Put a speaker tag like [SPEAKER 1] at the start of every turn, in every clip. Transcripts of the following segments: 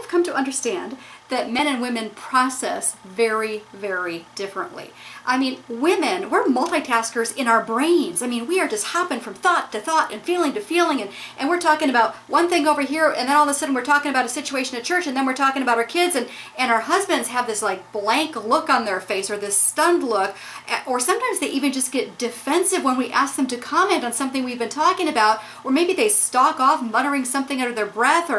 [SPEAKER 1] have come to understand that men and women process very, very differently. I mean, women, we're multitaskers in our brains. I mean, we are just hopping from thought to thought and feeling to feeling, and we're talking about one thing over here, and then all of a sudden we're talking about a situation at church, and then we're talking about our kids, and our husbands have this like blank look on their face, or this stunned look, or sometimes they even just get defensive when we ask them to comment on something we've been talking about, or maybe they stalk off muttering something under their breath,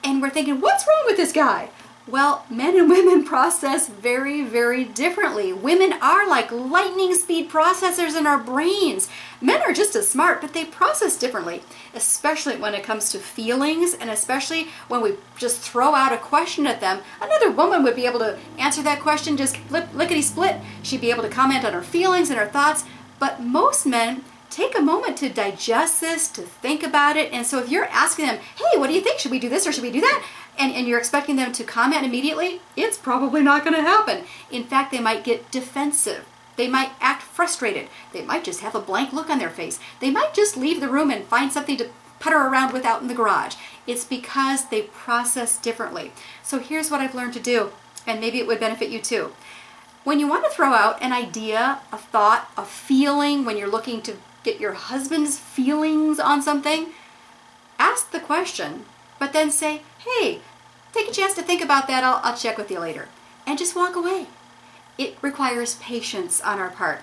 [SPEAKER 1] and we're thinking, what's wrong with this guy? Well, men and women process very, very differently. Women are like lightning speed processors in our brains. Men are just as smart, but they process differently, especially when it comes to feelings, and especially when we just throw out a question at them. Another woman would be able to answer that question just lickety-split. She'd be able to comment on her feelings and her thoughts, but most men take a moment to digest this, to think about it. And so if you're asking them, hey, what do you think? Should we do this or should we do that? And you're expecting them to comment immediately, it's probably not going to happen. In fact, they might get defensive. They might act frustrated. They might just have a blank look on their face. They might just leave the room and find something to putter around with out in the garage. It's because they process differently. So here's what I've learned to do, and maybe it would benefit you too. When you want to throw out an idea, a thought, a feeling, when you're looking to get your husband's feelings on something, ask the question, but then say, hey, take a chance to think about that. I'll check with you later. And just walk away. It requires patience on our part.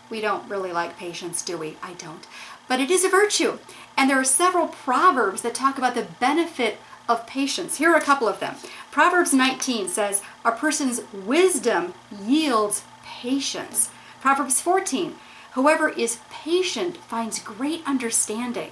[SPEAKER 1] We don't really like patience, do we? I don't. But it is a virtue. And there are several proverbs that talk about the benefit of patience. Here are a couple of them. Proverbs 19 says, a person's wisdom yields patience. Proverbs 14, whoever is patient finds great understanding.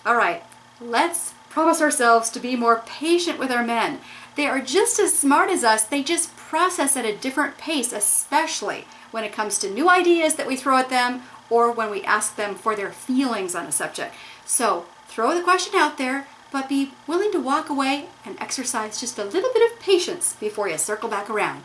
[SPEAKER 1] All right, let's promise ourselves to be more patient with our men. They are just as smart as us. They just process at a different pace, especially when it comes to new ideas that we throw at them or when we ask them for their feelings on a subject. So throw the question out there, but be willing to walk away and exercise just a little bit of patience before you circle back around.